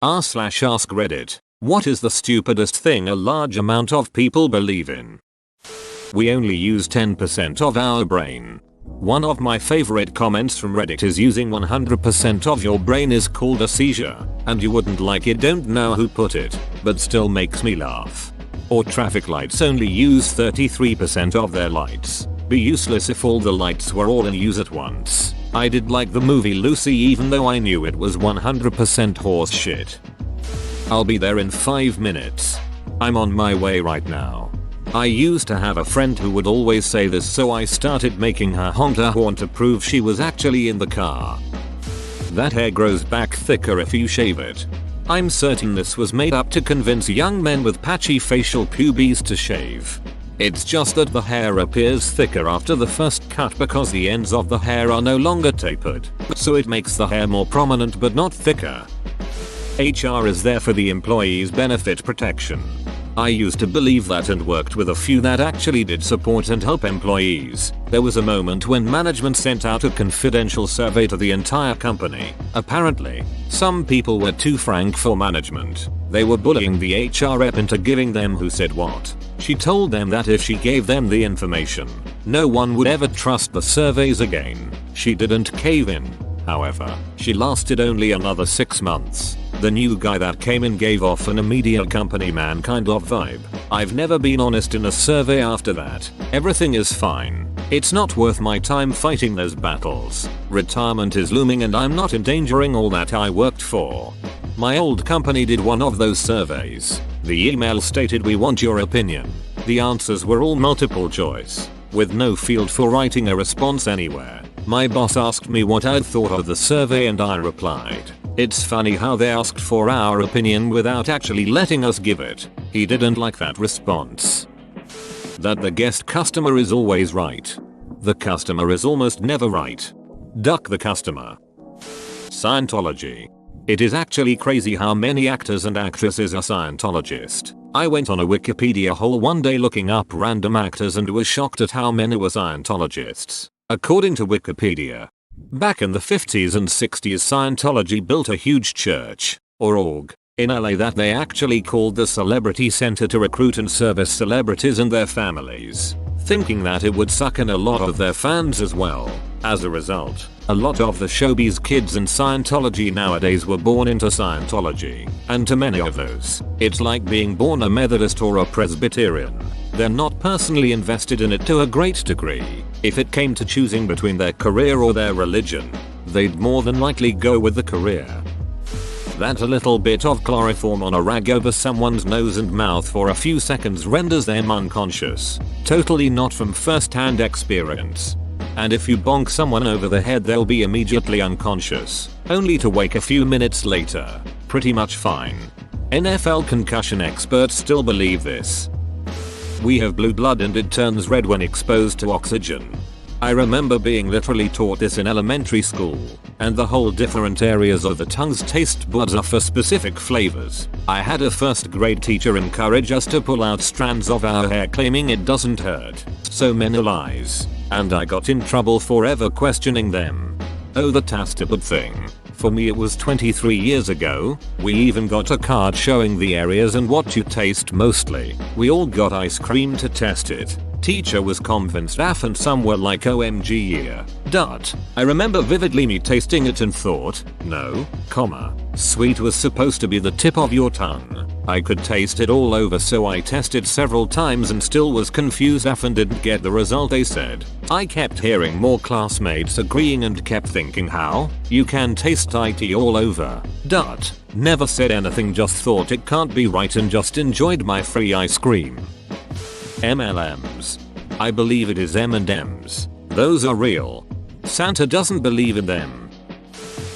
r/ask Reddit. What is the stupidest thing a large amount of people believe in? We only use 10% of our brain. One of my favorite comments from Reddit is using 100% of your brain is called a seizure, and you wouldn't like it. Don't know who put it, but still makes me laugh. Or traffic lights only use 33% of their lights. Be useless if all the lights were all in use at once. I did like the movie Lucy even though I knew it was 100% horse shit. I'll be there in 5 minutes. I'm on my way right now. I used to have a friend who would always say this, so I started making her honk her horn to prove she was actually in the car. That hair grows back thicker if you shave it. I'm certain this was made up to convince young men with patchy facial pubes to shave. It's just that the hair appears thicker after the first cut because the ends of the hair are no longer tapered, so it makes the hair more prominent but not thicker. HR is there for the employees' benefit protection. I used to believe that and worked with a few that actually did support and help employees. There was a moment when management sent out a confidential survey to the entire company. Apparently, some people were too frank for management. They were bullying the HR rep into giving them who said what. She told them that if she gave them the information, no one would ever trust the surveys again. She didn't cave in. However, she lasted only another 6 months. The new guy that came in gave off an immediate company man kind of vibe. I've never been honest in a survey after that. Everything is fine. It's not worth my time fighting those battles. Retirement is looming and I'm not endangering all that I worked for. My old company did one of those surveys. The email stated, "We want your opinion." The answers were all multiple choice, with no field for writing a response anywhere. My boss asked me what I'd thought of the survey and I replied, "It's funny how they asked for our opinion without actually letting us give it." He didn't like that response. That the guest customer is always right. The customer is almost never right. Duck the customer. Scientology. It is actually crazy how many actors and actresses are Scientologists. I went on a Wikipedia hole one day looking up random actors and was shocked at how many were Scientologists. According to Wikipedia, back in the 50s and 60s, Scientology built a huge church, or org, in LA that they actually called the Celebrity Center to recruit and service celebrities and their families, thinking that it would suck in a lot of their fans as well. As a result, a lot of the showbiz kids in Scientology nowadays were born into Scientology, and to many of those, it's like being born a Methodist or a Presbyterian. They're not personally invested in it to a great degree. If it came to choosing between their career or their religion, they'd more than likely go with the career. That a little bit of chloroform on a rag over someone's nose and mouth for a few seconds renders them unconscious. Totally not from first-hand experience. And if you bonk someone over the head, they'll be immediately unconscious, only to wake a few minutes later. Pretty much fine. NFL concussion experts still believe this. We have blue blood and it turns red when exposed to oxygen. I remember being literally taught this in elementary school, and the whole different areas of the tongue's taste buds are for specific flavors. I had a first grade teacher encourage us to pull out strands of our hair claiming it doesn't hurt. So many lies. And I got in trouble for ever questioning them. Oh, the tastable thing. For me it was 23 years ago. We even got a card showing the areas and what you taste mostly. We all got ice cream to test it. Teacher was convinced AF and some were like OMG yeah. I remember vividly me tasting it and thought, no, sweet was supposed to be the tip of your tongue. I could taste it all over, so I tested several times and still was confused AF and didn't get the result they said. I kept hearing more classmates agreeing and kept thinking, how? You can taste IT all over. Never said anything, just thought it can't be right and just enjoyed my free ice cream. MLMs. I believe it is M&Ms. Those are real. Santa doesn't believe in them.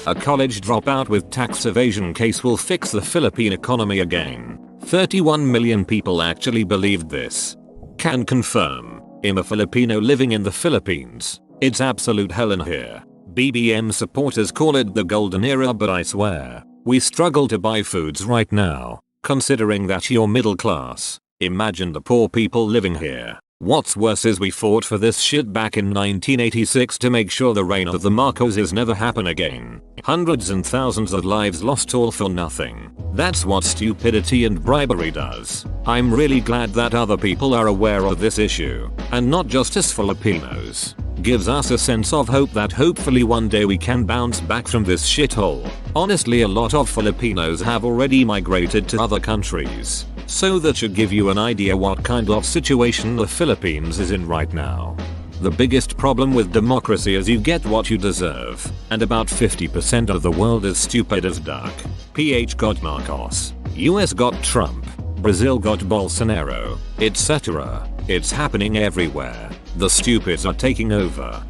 A college dropout with tax evasion case will fix the Philippine economy again. 31 million people actually believed this. Can confirm. I'm a Filipino living in the Philippines. It's absolute hell in here. BBM supporters call it the golden era, but I swear, we struggle to buy foods right now. Considering that you're middle class, imagine the poor people living here. What's worse is we fought for this shit back in 1986 to make sure the reign of the Marcoses never happen again. Hundreds and thousands of lives lost all for nothing. That's what stupidity and bribery does. I'm really glad that other people are aware of this issue, and not just us Filipinos. Gives us a sense of hope that hopefully one day we can bounce back from this shithole. Honestly, a lot of Filipinos have already migrated to other countries, so that should give you an idea what kind of situation the Philippines is in right now. The biggest problem with democracy is you get what you deserve, and about 50% of the world is stupid as duck. PH got Marcos, US got Trump, Brazil got Bolsonaro, etc. It's happening everywhere. The stupids are taking over.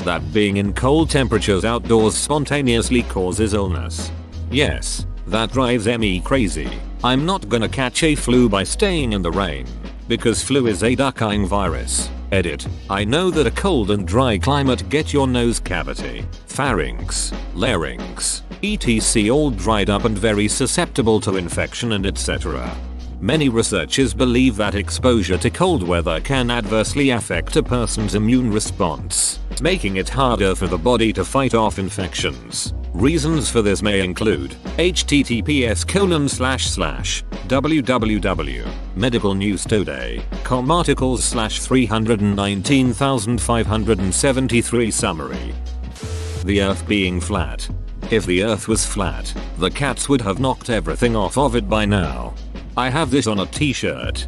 That being in cold temperatures outdoors spontaneously causes illness. Yes, that drives me crazy. I'm not gonna catch a flu by staying in the rain, because flu is a ducking virus. Edit. I know that a cold and dry climate get your nose cavity, pharynx, larynx, etc. all dried up and very susceptible to infection and etc. Many researchers believe that exposure to cold weather can adversely affect a person's immune response, making it harder for the body to fight off infections. Reasons for this may include https://www.medicalnewstoday.com articles/319,573 summary. The Earth being flat. If the Earth was flat, the cats would have knocked everything off of it by now. I have this on a t-shirt.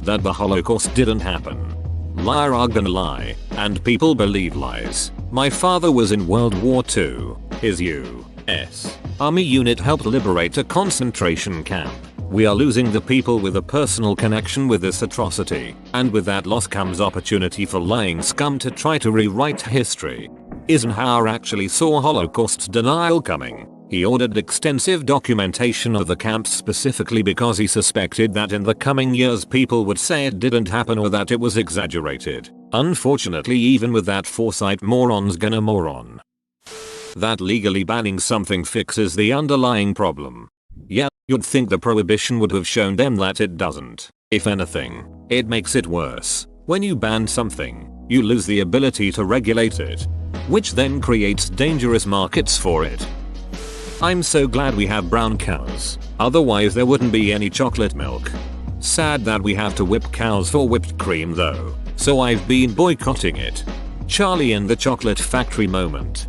That the Holocaust didn't happen. Liar are gonna lie, and people believe lies. My father was in World War II. His U.S. Army unit helped liberate a concentration camp. We are losing the people with a personal connection with this atrocity, and with that loss comes opportunity for lying scum to try to rewrite history. Eisenhower actually saw Holocaust's denial coming. He ordered extensive documentation of the camps specifically because he suspected that in the coming years people would say it didn't happen or that it was exaggerated. Unfortunately, even with that foresight, morons gonna moron. That legally banning something fixes the underlying problem. Yeah, you'd think the prohibition would have shown them that it doesn't. If anything, it makes it worse. When you ban something, you lose the ability to regulate it, which then creates dangerous markets for it. I'm so glad we have brown cows, otherwise there wouldn't be any chocolate milk. Sad that we have to whip cows for whipped cream though, so I've been boycotting it. Charlie and the Chocolate Factory moment.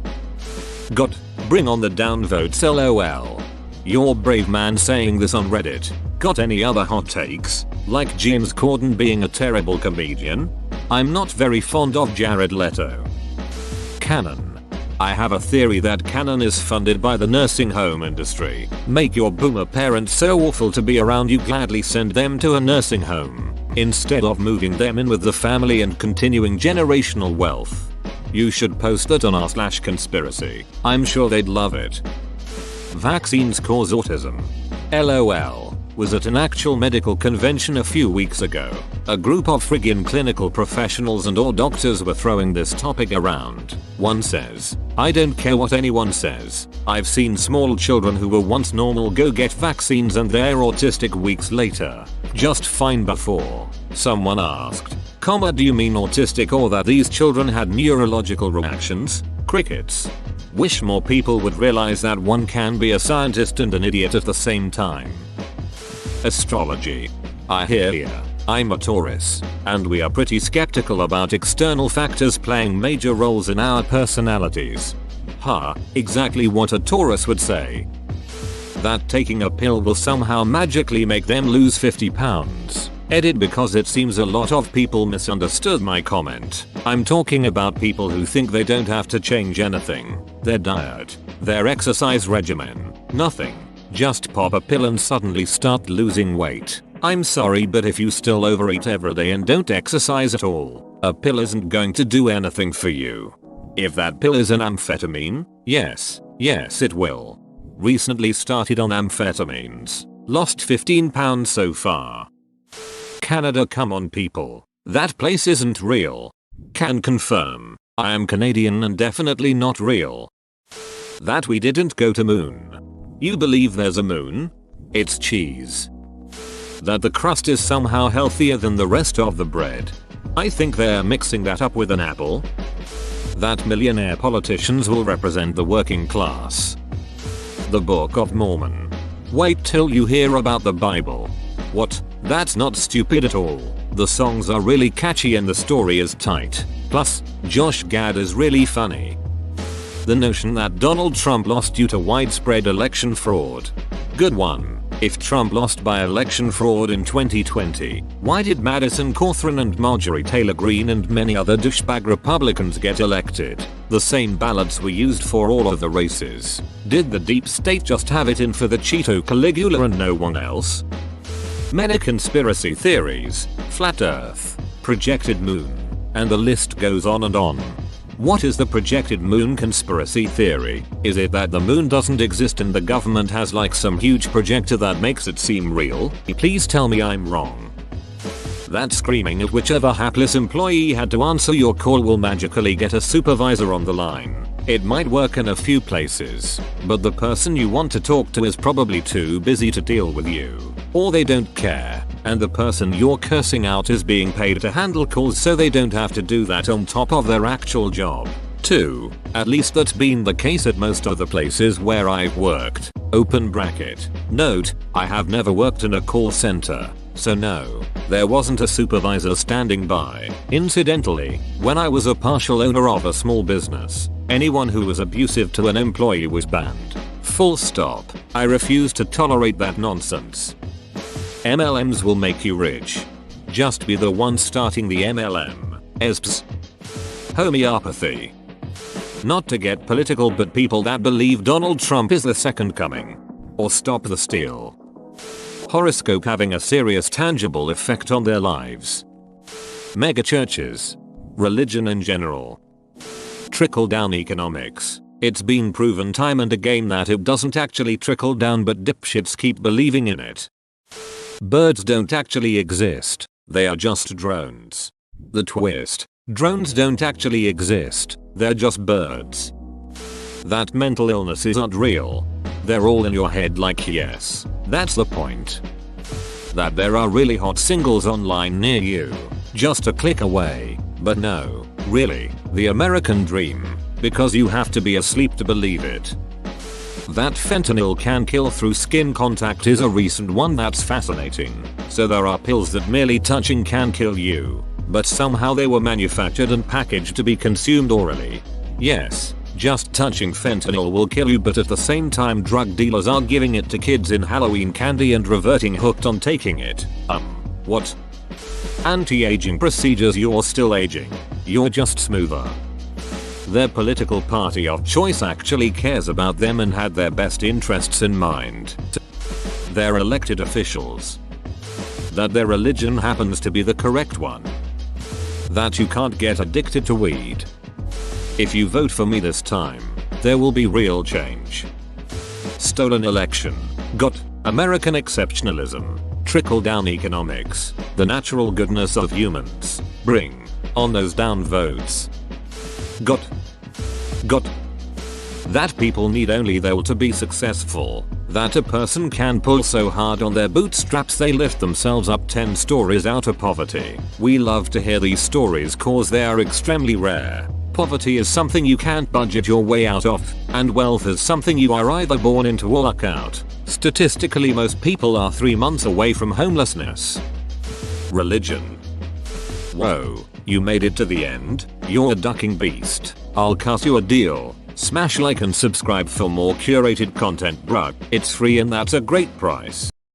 God, bring on the downvotes lol. You're brave man saying this on Reddit. Got any other hot takes? Like James Corden being a terrible comedian? I'm not very fond of Jared Leto. Canon. I have a theory that Canon is funded by the nursing home industry. Make your boomer parents so awful to be around you gladly send them to a nursing home, instead of moving them in with the family and continuing generational wealth. You should post that on r/conspiracy. I'm sure they'd love it. Vaccines cause autism. LOL. Was at an actual medical convention a few weeks ago. A group of friggin' clinical professionals and all doctors were throwing this topic around. One says, I don't care what anyone says. I've seen small children who were once normal go get vaccines and they're autistic weeks later. Just fine before. Someone asked, do you mean autistic or that these children had neurological reactions? Crickets. Wish more people would realize that one can be a scientist and an idiot at the same time. Astrology. I hear ya. I'm a Taurus, and we are pretty skeptical about external factors playing major roles in our personalities. Exactly what a Taurus would say. That taking a pill will somehow magically make them lose 50 pounds. Edit because it seems a lot of people misunderstood my comment. I'm talking about people who think they don't have to change anything. Their diet, their exercise regimen, nothing. Just pop a pill and suddenly start losing weight. I'm sorry, but if you still overeat every day and don't exercise at all, a pill isn't going to do anything for you. If that pill is an amphetamine, yes it will. Recently started on amphetamines. Lost 15 pounds so far. Canada, come on people. That place isn't real. Can confirm. I am Canadian and definitely not real. That we didn't go to moon. You believe there's a moon? It's cheese. that the crust is somehow healthier than the rest of the bread. I think they're mixing that up with an apple. That millionaire politicians will represent the working class. The Book of Mormon. Wait till you hear about the Bible. What? That's not stupid at all. The songs are really catchy and the story is tight. Plus, Josh Gad is really funny. The notion that Donald Trump lost due to widespread election fraud. Good one. If Trump lost by election fraud in 2020, why did Madison Cawthorn and Marjorie Taylor Greene and many other douchebag Republicans get elected? The same ballots were used for all of the races. Did the deep state just have it in for the Cheeto Caligula and no one else? Many conspiracy theories, flat earth, projected moon, and the list goes on and on. What is the projected moon conspiracy theory? Is it that the moon doesn't exist and the government has like some huge projector that makes it seem real? Please tell me I'm wrong. That screaming at whichever hapless employee had to answer your call will magically get a supervisor on the line. It might work in a few places, but the person you want to talk to is probably too busy to deal with you. Or they don't care, and the person you're cursing out is being paid to handle calls so they don't have to do that on top of their actual job. 2. At least that's been the case at most of the places where I've worked. Open bracket. Note, I have never worked in a call center, so no, there wasn't a supervisor standing by. Incidentally, when I was a partial owner of a small business, anyone who was abusive to an employee was banned. Full stop. I refuse to tolerate that nonsense. MLMs will make you rich. Just be the one starting the MLM. ESPS. Homeopathy. Not to get political, but people that believe Donald Trump is the second coming. Or stop the steal. Horoscope having a serious tangible effect on their lives. Mega churches. Religion in general. Trickle down economics. It's been proven time and again that it doesn't actually trickle down, but dipshits keep believing in it. Birds don't actually exist, they are just drones. The twist. Drones don't actually exist, they're just birds. That mental illness is not real. They're all in your head, like, yes, that's the point. That there are really hot singles online near you, just a click away, but no, really, the American dream, because you have to be asleep to believe it. That fentanyl can kill through skin contact is a recent one that's fascinating. So there are pills that merely touching can kill you, but somehow they were manufactured and packaged to be consumed orally. Yes, just touching fentanyl will kill you, but at the same time drug dealers are giving it to kids in Halloween candy and reverting hooked on taking it. What? Anti-aging procedures, you're still aging. You're just smoother. Their political party of choice actually cares about them and had their best interests in mind. Their elected officials. That their religion happens to be the correct one. That you can't get addicted to weed. If you vote for me this time, there will be real change. Stolen election. Got American exceptionalism. Trickle down economics. The natural goodness of humans. Bring on those down votes. Got that people need only their will to be successful. That a person can pull so hard on their bootstraps they lift themselves up 10 stories out of poverty. We love to hear these stories cause they are extremely rare. Poverty is something you can't budget your way out of, and wealth is something you are either born into or luck out. Statistically, most people are 3 months away from homelessness. Religion. Whoa, you made it to the end? You're a ducking beast. I'll cut you a deal. Smash like and subscribe for more curated content, bruh. It's free and that's a great price.